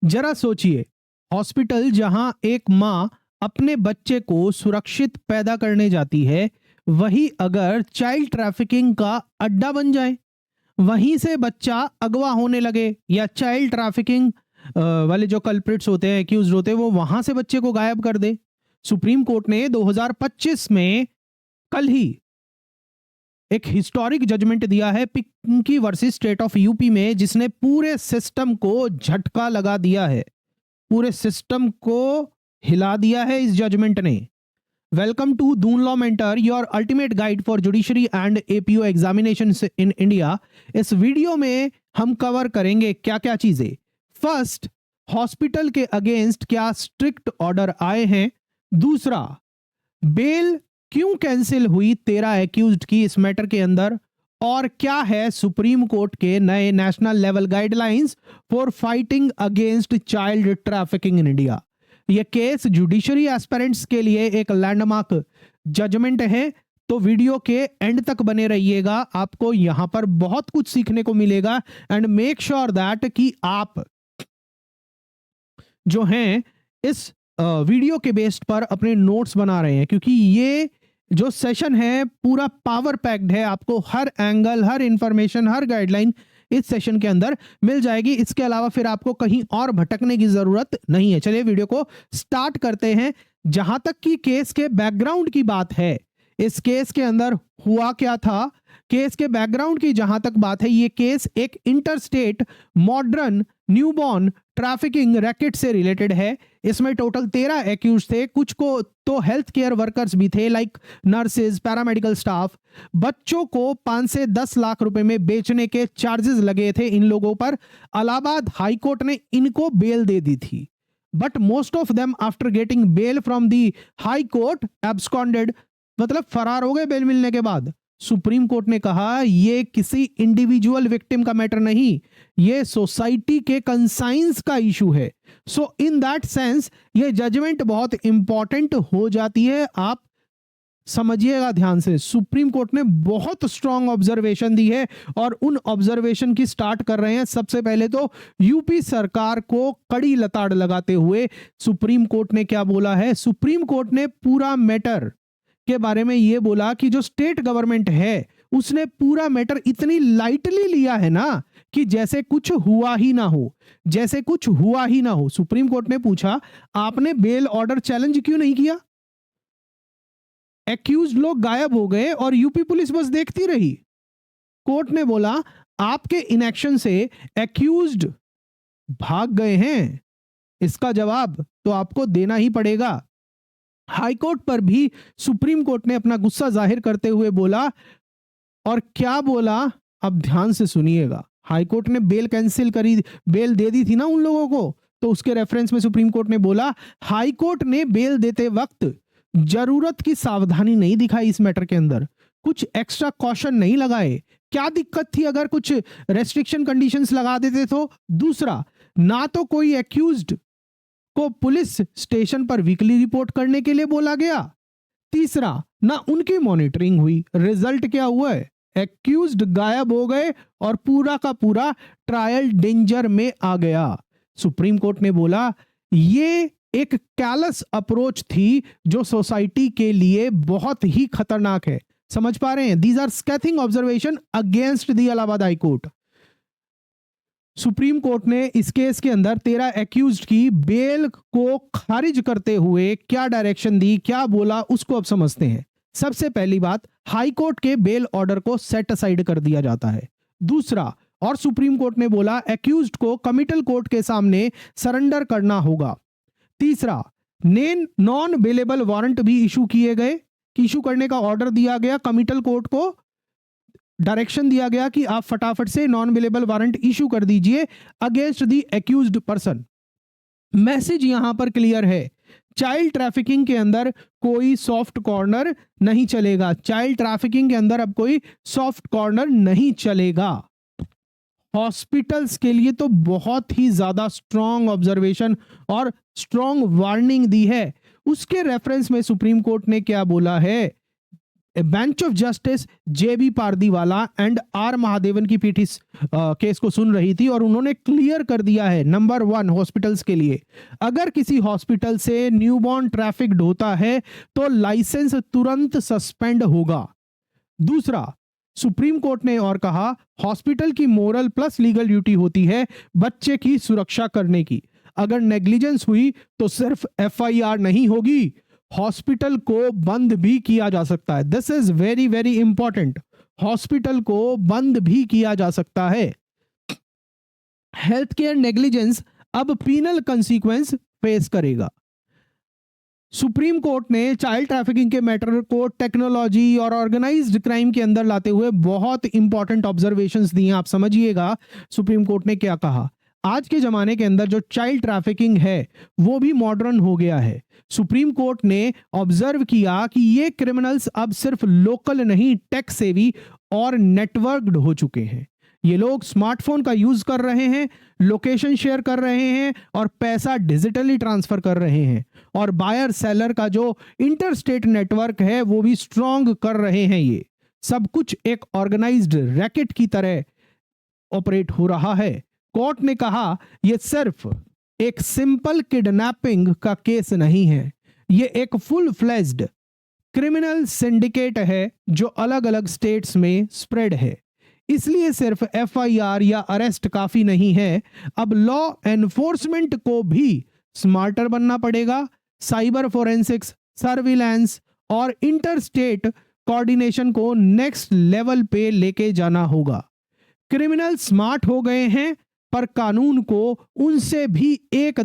जरा सोचिए, हॉस्पिटल जहां एक माँ अपने बच्चे को सुरक्षित पैदा करने जाती है, वही अगर चाइल्ड ट्रैफिकिंग का अड्डा बन जाए, वहीं से बच्चा अगवा होने लगे या चाइल्ड ट्रैफिकिंग वाले जो कल्प्रिट्स होते हैं, एक्यूज होते हैं, वो वहां से बच्चे को गायब कर दे। सुप्रीम कोर्ट ने 2025 में कल ही एक हिस्टोरिक जजमेंट दिया है Pinki versus state of UP में, जिसने पूरे सिस्टम को झटका लगा दिया है, पूरे सिस्टम को हिला दिया है इस जजमेंट ने। Welcome to Doon law mentor, your ultimate guide for judiciary and APO examination in India. इस वीडियो में हम कवर करेंगे क्या क्या चीजें। फर्स्ट, हॉस्पिटल के अगेंस्ट क्या स्ट्रिक्ट ऑर्डर आए हैं। दूसरा, बेल क्यों कैंसिल हुई 13 एक्यूज्ड की इस मैटर के अंदर, और क्या है सुप्रीम कोर्ट के नए national level guidelines for fighting against child trafficking in India. यह केस जुडिशरी एस्पिरेंट्स के लिए एक लैंडमार्क जजमेंट है, तो वीडियो के एंड तक बने रहिएगा, आपको यहां पर बहुत कुछ सीखने को मिलेगा। एंड मेक श्योर दैट कि आप जो हैं इस वीडियो के बेस पर अपने नोट्स बना रहे हैं, क्योंकि ये जो सेशन है पूरा पावर पैक्ड है। आपको हर एंगल, हर इंफॉर्मेशन, हर गाइडलाइन इस सेशन के अंदर मिल जाएगी। इसके अलावा फिर आपको कहीं और भटकने की जरूरत नहीं है। चलिए वीडियो को स्टार्ट करते हैं। जहां तक कि केस के बैकग्राउंड की बात है, इस केस के अंदर हुआ क्या था, केस के बैकग्राउंड की जहां तक बात है, ये केस एक interstate modern newborn trafficking racket से रिलेटेड है। इसमें टोटल 13 एक्यूज थे, कुछ को तो हेल्थ केयर वर्कर्स भी थे, लाइक नर्सेज, पैरामेडिकल स्टाफ। बच्चों को 5 से 10 लाख रुपए में बेचने के चार्जेस लगे थे इन लोगों पर। इलाहाबाद हाई कोर्ट ने इनको बेल दे दी थी, but most of them after getting bell from the high court absconded, मतलब फरार हो गए बेल मिलने के बाद। सुप्रीम कोर्ट ने कहा ये किसी इंडिविजुअल विक्टिम का मैटर नहीं, ये सोसाइटी के कंसाइंस का इशू है। सो इन दैट सेंस ये जजमेंट बहुत इंपॉर्टेंट हो जाती है। आप समझिएगा ध्यान से, सुप्रीम कोर्ट ने बहुत स्ट्रांग ऑब्जर्वेशन दी है और उन ऑब्जर्वेशन की स्टार्ट कर रहे हैं। सबसे पहले तो यूपी सरकार को कड़ी लताड़ लगाते हुए सुप्रीम कोर्ट ने क्या बोला है। सुप्रीम कोर्ट ने पूरा मैटर के बारे में यह बोला कि जो स्टेट गवर्नमेंट है उसने पूरा मैटर इतनी लाइटली लिया है ना, कि जैसे कुछ हुआ ही ना हो, जैसे कुछ हुआ ही ना हो। सुप्रीम कोर्ट ने पूछा आपने बेल ऑर्डर चैलेंज क्यों नहीं किया। एक्यूज्ड लोग गायब हो गए और यूपी पुलिस बस देखती रही। कोर्ट ने बोला आपके इनएक्शन से एक्यूज्ड भाग गए हैं, इसका जवाब तो आपको देना ही पड़ेगा। हाईकोर्ट पर भी सुप्रीम कोर्ट ने अपना गुस्सा जाहिर करते हुए बोला, और क्या बोला अब ध्यान से सुनिएगा। हाईकोर्ट ने बेल कैंसिल करी, बेल दे दी थी ना उन लोगों को, तो उसके रेफरेंस में सुप्रीम कोर्ट ने बोला हाईकोर्ट ने बेल देते वक्त जरूरत की सावधानी नहीं दिखाई इस मैटर के अंदर, कुछ एक्स्ट्रा कॉशन नहीं लगाए। क्या दिक्कत थी अगर कुछ रेस्ट्रिक्शन कंडीशंस लगा देते तो। दूसरा, ना तो कोई एक्यूज्ड को पुलिस स्टेशन पर वीकली रिपोर्ट करने के लिए बोला गया। तीसरा, ना उनकी मॉनिटरिंग हुई। रिजल्ट क्या हुआ है, एक्यूज्ड गायब हो गए और पूरा का पूरा ट्रायल डेंजर में आ गया। सुप्रीम कोर्ट ने बोला ये एक कैलस अप्रोच थी जो सोसाइटी के लिए बहुत ही खतरनाक है। समझ पा रहे हैं, these are scathing observation against the Allahabad High Court. Supreme court ने इस केस के अंदर 13 एक्यूज्ड की बेल को खारिज करते हुए क्या डायरेक्शन दी, क्या बोला, उसको अब समझते हैं। सबसे पहली बात, हाई कोर्ट के बेल ऑर्डर को सेट असाइड कर दिया जाता है। दूसरा, और सुप्रीम कोर्ट ने बोला एक्यूज्ड को कमिटल कोर्ट के सामने सरेंडर करना होगा। तीसरा, नॉन बेलेबल वारंट भी इशू किए गए, इशू करने का ऑर्डर दिया गया, कमिटल कोर्ट को डायरेक्शन दिया गया कि आप फटाफट से नॉन बेलेबल वारंट इशू कर दीजिए against the accused person. Message यहां पर क्लियर है, चाइल्ड ट्रैफिकिंग के अंदर कोई सॉफ्ट कॉर्नर नहीं चलेगा। चाइल्ड ट्रैफिकिंग के अंदर अब कोई सॉफ्ट कॉर्नर नहीं चलेगा। हॉस्पिटल्स के लिए तो बहुत ही ज्यादा स्ट्रांग ऑब्जर्वेशन और स्ट्रांग वार्निंग दी है। उसके रेफरेंस में सुप्रीम कोर्ट ने क्या बोला है, bench of justice JB Pardiwala and R Mahadevan की पीठ इस केस को सुन रही थी और उन्होंने क्लियर कर दिया है, नंबर 1 हॉस्पिटल्स के लिए, अगर किसी हॉस्पिटल से न्यूबॉर्न ट्रैफिक्ड होता है तो लाइसेंस तुरंत सस्पेंड होगा। दूसरा, सुप्रीम कोर्ट ने और कहा हॉस्पिटल की मोरल प्लस लीगल ड्यूटी होती है बच्चे की सुरक्षा करने की। अगर नेग्लिजेंस हुई तो सिर्फ एफआईआर नहीं होगी, हॉस्पिटल को बंद भी किया जा सकता है। This is very very important, hospital को बंद भी किया जा सकता है। हेल्थ केयर नेग्लिजेंस अब पीनल कंसीक्वेंस फेस करेगा। सुप्रीम कोर्ट ने चाइल्ड ट्रैफिकिंग के मैटर को टेक्नोलॉजी और ऑर्गेनाइज्ड क्राइम के अंदर लाते हुए बहुत इंपॉर्टेंट ऑब्जर्वेशंस दिए। आप समझिएगा सुप्रीम कोर्ट ने क्या कहा। आज के जमाने के अंदर जो चाइल्ड ट्रैफिकिंग है वो भी मॉडर्न हो गया है। सुप्रीम कोर्ट ने ऑब्जर्व किया कि ये क्रिमिनल्स अब सिर्फ लोकल नहीं, टेक सेवी और नेटवर्क्ड हो चुके हैं। ये लोग स्मार्टफोन का यूज कर रहे हैं, लोकेशन शेयर कर रहे हैं और पैसा डिजिटली ट्रांसफर कर रहे हैं, और बायर सेलर का जो इंटरस्टेट नेटवर्क है वो भी स्ट्रॉन्ग कर रहे हैं। ये सब कुछ एक ऑर्गेनाइज्ड रैकेट की तरह ऑपरेट हो रहा है। कोर्ट ने कहा यह सिर्फ एक सिंपल किडनैपिंग का केस नहीं है, यह एक फुल फ्लेज्ड क्रिमिनल सिंडिकेट है जो अलग अलग स्टेट्स में स्प्रेड है। इसलिए सिर्फ एफआईआर या अरेस्ट काफी नहीं है, अब लॉ एनफोर्समेंट को भी स्मार्टर बनना पड़ेगा। साइबर फोरेंसिक्स, सर्विलांस और इंटरस्टेट कोऑर्डिनेशन को नेक्स्ट लेवल पे लेके जाना होगा। क्रिमिनल स्मार्ट हो गए हैं पर कानून को उनसे भी एक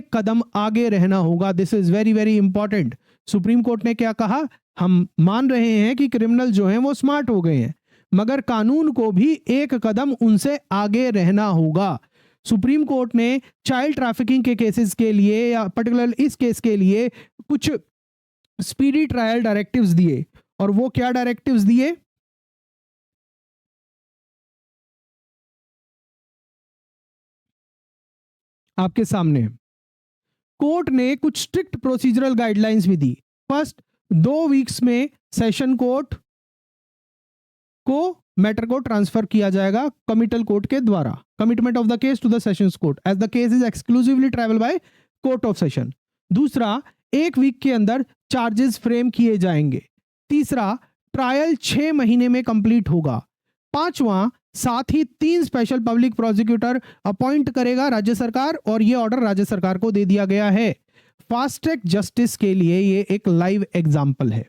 कदम आगे रहना होगा। This is very very important. Supreme court ने क्या कहा, हम मान रहे हैं कि क्रिमिनल जो हैं वो स्मार्ट हो गए हैं, मगर कानून को भी एक कदम उनसे आगे रहना होगा। सुप्रीम कोर्ट ने चाइल्ड ट्रैफिकिंग के केसेस के लिए या पर्टिकुलर इस केस के लिए कुछ स्पीडी ट्रायल डायरेक्टिव्स दिए, और वो क्या डायरेक्टिव्स दिए, आपके सामने। कोर्ट ने कुछ स्ट्रिक्ट प्रोसीजरल गाइडलाइंस भी दी। फर्स्ट, 2 वीक्स में सेशन कोर्ट को मैटर को ट्रांसफर किया जाएगा कमिटल कोर्ट के द्वारा, commitment of the case to the sessions court as the case is exclusively triable by court of session. दूसरा, 1 वीक के अंदर चार्जेस फ्रेम किए जाएंगे। तीसरा, ट्रायल 6 महीने में कंप्लीट होगा। पांचवा, साथ ही 3 स्पेशल पब्लिक प्रोसिक्यूटर अपॉइंट करेगा राज्य सरकार, और यह ऑर्डर राज्य सरकार को दे दिया गया है। फास्ट ट्रैक जस्टिस के लिए यह एक लाइव एग्जाम्पल है।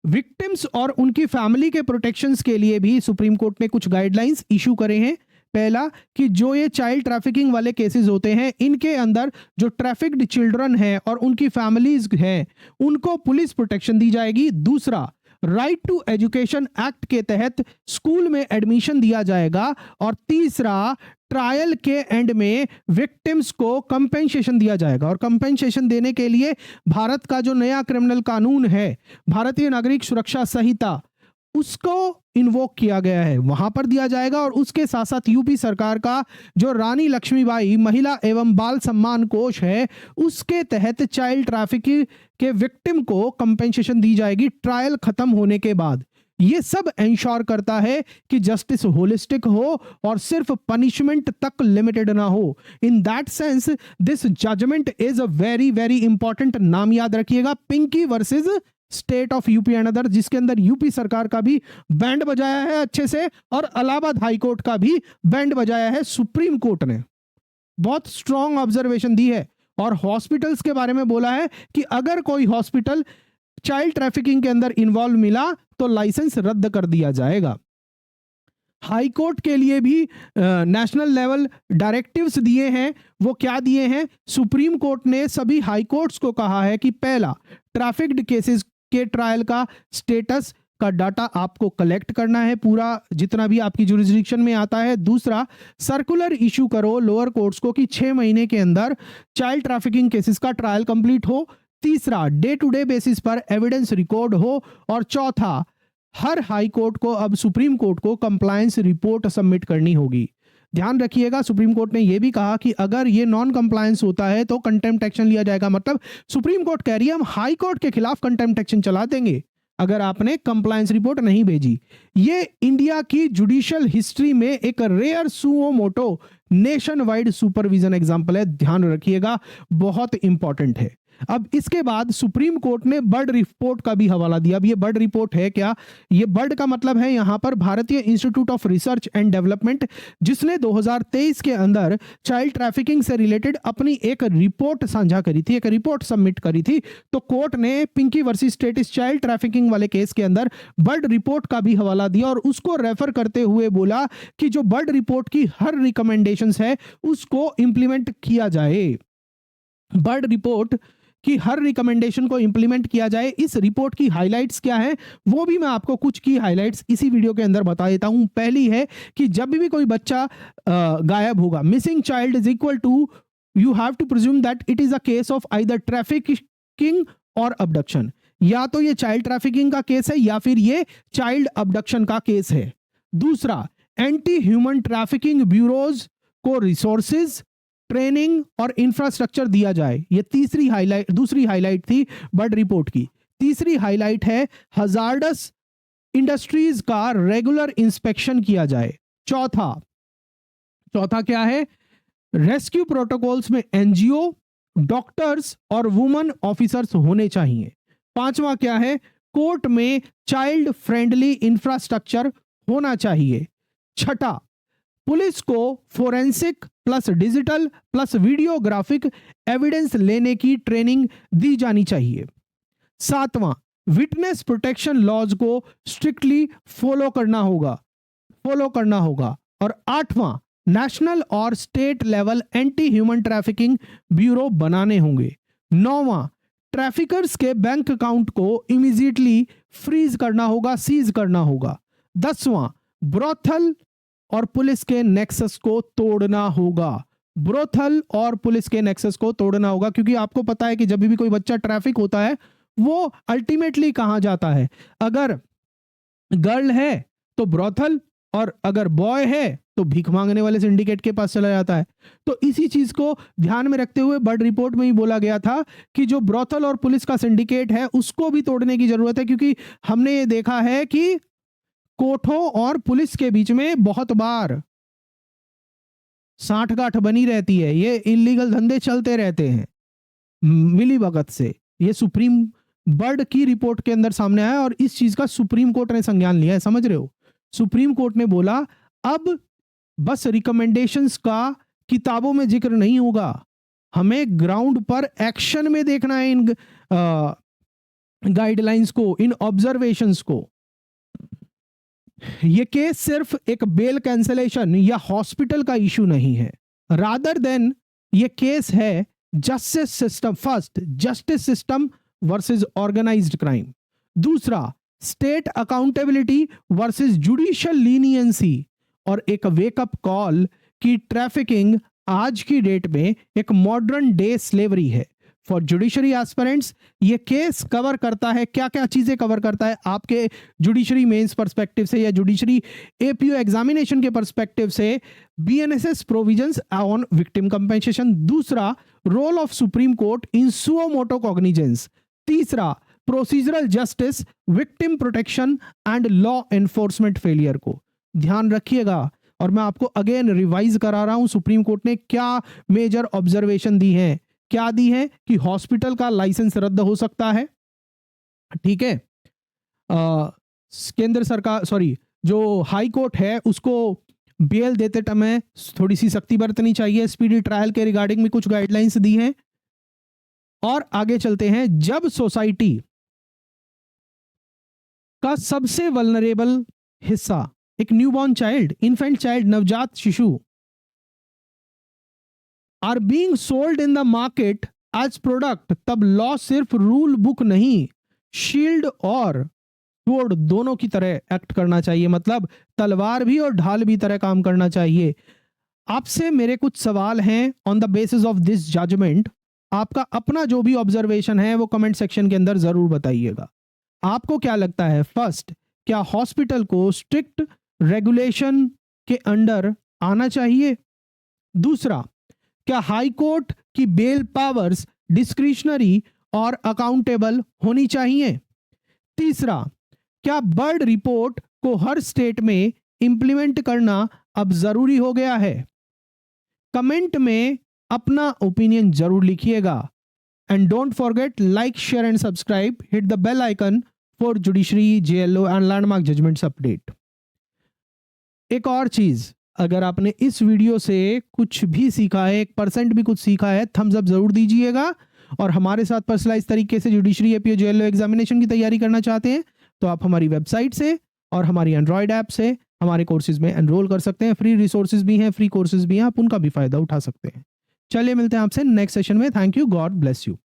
विक्टिम्स और उनकी फैमिली के प्रोटेक्शंस के लिए भी सुप्रीम कोर्ट ने कुछ गाइडलाइंस इशू करे हैं। पहला, कि जो ये चाइल्ड ट्रैफिकिंग वाले केसेस होते हैं इनके अंदर जो ट्रैफिक्ड चिल्ड्रन हैं और उनकी फैमिलीज हैं उनको पुलिस प्रोटेक्शन दी जाएगी। दूसरा, राइट टू एजुकेशन एक्ट के तहत स्कूल में एडमिशन दिया जाएगा। और तीसरा, ट्रायल के एंड में विक्टिम्स को कंपेंसेशन दिया जाएगा, और कंपेंसेशन देने के लिए भारत का जो नया क्रिमिनल कानून है, भारतीय नागरिक सुरक्षा संहिता, उसको इन्वोक किया गया है, वहां पर दिया जाएगा। और उसके साथ साथ यूपी सरकार का जो रानी लक्ष्मीबाई महिला एवं बाल सम्मान कोष है उसके तहत चाइल्ड ट्रैफिकिंग के विक्टिम को कंपेंसेशन दी जाएगी ट्रायल खत्म होने के बाद। ये सब इंश्योर करता है कि जस्टिस होलिस्टिक हो और सिर्फ पनिशमेंट तक लिमिटेड ना हो। In that sense this judgment is a very very important. नाम याद रखिएगा, Pinky versus state of UP and other, जिसके अंदर यूपी सरकार का भी बैंड बजाया है अच्छे से, और इलाहाबाद हाई कोर्ट का भी बैंड बजाया है। सुप्रीम कोर्ट ने बहुत स्ट्रॉन्ग ऑब्जर्वेशन दी है और हॉस्पिटल्स के बारे में बोला है कि अगर कोई हॉस्पिटल चाइल्ड ट्रैफिकिंग के अंदर इन्वॉल्व मिला तो लाइसेंस रद्द कर दिया जाएगा। हाई कोर्ट के लिए भी नेशनल लेवल डायरेक्टिव्स दिए हैं। वो क्या दिए हैं, सुप्रीम कोर्ट ने सभी हाई कोर्ट्स को कहा है कि पहला, ट्रैफिक्ड केसेस के ट्रायल का स्टेटस का डाटा आपको कलेक्ट करना है, पूरा जितना भी आपकी जुरिस्डिक्शन में आता है। दूसरा, सर्कुलर इशू करो लोअर कोर्ट्स को कि 6 महीने के अंदर चाइल्ड ट्रैफिकिंग केसेस का ट्रायल कंप्लीट हो। तीसरा, डे टू डे बेसिस पर एविडेंस रिकॉर्ड हो। और चौथा, हर हाई कोर्ट को अब सुप्रीम कोर्ट को कंप्लायंस रिपोर्ट सबमिट करनी होगी। ध्यान रखिएगा, सुप्रीम कोर्ट ने यह भी कहा कि अगर ये नॉन कंप्लायंस होता है तो कंटेम्प्ट एक्शन लिया जाएगा। मतलब सुप्रीम कोर्ट कह रही है हम हाई कोर्ट के खिलाफ कंटेम्प्ट एक्शन चला देंगे अगर आपने कंप्लायंस रिपोर्ट नहीं भेजी। ये इंडिया की जुडिशियल हिस्ट्री में एक rare suo motu nationwide supervision example है, ध्यान रखिएगा, बहुत इंपॉर्टेंट है। अब इसके बाद सुप्रीम कोर्ट ने बर्ड रिपोर्ट का भी हवाला दिया। अब ये बर्ड रिपोर्ट है क्या? ये बर्ड का मतलब है यहां पर भारतीय institute of research and development, जिसने 2023 के अंदर चाइल्ड ट्रैफिकिंग से रिलेटेड अपनी एक रिपोर्ट साझा करी थी, एक रिपोर्ट सबमिट करी थी। तो कोर्ट ने पिंकी वर्सेस स्टेट इस चाइल्ड ट्रैफिकिंग वाले केस के अंदर बर्ड रिपोर्ट का भी हवाला दिया और उसको रेफर करते हुए बोला कि जो बर्ड रिपोर्ट की हर रिकमेंडेशंस है उसको इंप्लीमेंट किया जाए। बर्ड रिपोर्ट कि हर रिकमेंडेशन को इंप्लीमेंट किया जाए। इस रिपोर्ट की हाइलाइट्स क्या है वो भी मैं आपको कुछ की हाइलाइट्स इसी वीडियो के अंदर बता देता हूं। पहली है कि जब भी कोई बच्चा गायब होगा, missing child is equal to, you have to presume that it is a case of either trafficking और अबडक्शन। या तो ये चाइल्ड ट्रैफिकिंग का केस है या फिर ये चाइल्ड अबडक्शन का केस है। दूसरा, एंटी ह्यूमन ट्रैफिकिंग ब्यूरोज को रिसोर्सेज, ट्रेनिंग और इंफ्रास्ट्रक्चर दिया जाए। ये दूसरी हाईलाइट थी बर्ड रिपोर्ट की। तीसरी हाईलाइट है हजार्डस इंडस्ट्रीज का रेगुलर इंस्पेक्शन किया जाए। चौथा क्या है? रेस्क्यू प्रोटोकॉल्स में एनजीओ, डॉक्टर्स और वुमन ऑफिसर्स होने चाहिए। पांचवा क्या है? कोर्ट में चाइल्ड फ्रेंडली इंफ्रास्ट्रक्चर होना चाहिए। छठा, पुलिस को forensic plus digital plus videographic evidence लेने की ट्रेनिंग दी जानी चाहिए। सातवां, विटनेस प्रोटेक्शन लॉज को स्ट्रिक्टली फॉलो करना होगा। और आठवां, नेशनल और state level anti human trafficking bureau बनाने होंगे। नौवां, ट्रैफिकर्स के बैंक अकाउंट को इमीडिएटली फ्रीज करना होगा, सीज करना होगा। 10वां, ब्रोथल और पुलिस के नेक्सस को तोड़ना होगा। क्योंकि आपको पता है कि जब भी कोई बच्चा ट्रैफिक होता है वो अल्टीमेटली कहां जाता है? अगर गर्ल है तो ब्रोथल, और अगर बॉय है तो भीख मांगने वाले सिंडिकेट के पास चला जाता है। तो इसी चीज को ध्यान में रखते हुए बर्ड रिपोर्ट में ही बोला गया था कि जो ब्रोथल और पुलिस का सिंडिकेट है उसको भी तोड़ने की जरूरत है, क्योंकि हमने ये देखा है कि कोर्टों और पुलिस के बीच में बहुत बार साठगांठ बनी रहती है, ये इलीगल धंधे चलते रहते हैं मिली भगत से। ये सुप्रीम बर्ड की रिपोर्ट के अंदर सामने आया और इस चीज का सुप्रीम कोर्ट ने संज्ञान लिया है, समझ रहे हो? सुप्रीम कोर्ट ने बोला अब बस रिकमेंडेशंस का किताबों में जिक्र नहीं होगा, हमें ग्राउंड पर एक्शन में देखना है इन गाइडलाइंस को, इन ऑब्जर्वेशंस को। ये केस सिर्फ एक बेल कैंसलेशन या हॉस्पिटल का इशू नहीं है, रादर देन ये केस है justice system, first justice system versus organised crime, दूसरा state accountability versus judicial leniency, और एक वेकअप कॉल कि ट्रैफिकिंग आज की डेट में एक मॉडर्न डे स्लेवरी है। फॉर जुडिशरी एस्पिरेंट्स ये केस कवर करता है क्या क्या चीजें कवर करता है आपके जुडिशरी मेंस पर्सपेक्टिव से या जुडिशरी एपीओ एग्जामिनेशन के पर्सपेक्टिव से? BNSS provisions on victim compensation, दूसरा role of Supreme Court in suo motu cognizance, तीसरा procedural justice, victim protection and law enforcement failure को ध्यान रखिएगा। और मैं आपको अगेन रिवाइज करा रहा हूं सुप्रीम कोर्ट ने क्या मेजर ऑब्जर्वेशन दी है। क्या दी है कि हॉस्पिटल का लाइसेंस रद्द हो सकता है, ठीक है, केंद्र सरकार जो हाई कोर्ट है उसको बेल देते समय थोड़ी सी सख्ती बरतनी चाहिए, स्पीडी ट्रायल के रिगार्डिंग भी कुछ गाइडलाइंस दी हैं। और आगे चलते हैं, जब सोसाइटी का सबसे वल्नरेबल हिस्सा एक न्यूबॉर्न चाइल्ड, इन्फेंट चाइल्ड, नवजात शिशु are being sold in the market as product, तब लॉ सिर्फ रूल बुक नहीं, शील्ड और स्वॉर्ड दोनों की तरह एक्ट करना चाहिए, मतलब तलवार भी और ढाल भी तरह काम करना चाहिए। आपसे मेरे कुछ सवाल हैं on the basis of this judgment. आपका अपना जो भी ऑब्जर्वेशन है वो कमेंट सेक्शन के अंदर जरूर बताइएगा। आपको क्या लगता है? फर्स्ट, क्या हॉस्पिटल को स्ट्रिक्ट रेगुलेशन के अंडर आना चाहिए? दूसरा, क्या हाई कोर्ट की बेल पावर्स डिस्क्रिशनरी और अकाउंटेबल होनी चाहिए? तीसरा, क्या बर्ड रिपोर्ट को हर स्टेट में इंप्लीमेंट करना अब जरूरी हो गया है? कमेंट में अपना ओपिनियन जरूर लिखिएगा and don't forget like, share and subscribe. Hit the bell icon for judiciary, JLO and landmark judgments update. एक और चीज, अगर आपने इस वीडियो से कुछ भी सीखा है, 1% भी कुछ सीखा है, थम्स अप जरूर दीजिएगा. और हमारे साथ पर्सनलाइज तरीके से जुडिशरी, एपीओ, जेएलओ एग्जामिनेशन की तैयारी करना चाहते हैं तो आप हमारी वेबसाइट से और हमारी एंड्रॉयड ऐप से हमारे कोर्सेज में एनरोल कर सकते हैं. फ्री रिसोर्सेज भी हैं, फ्री कोर्सेज भी हैं, आप उनका भी फायदा उठा सकते हैं. चलिए मिलते हैं आपसे नेक्स्ट सेशन में. Thank you. God bless you.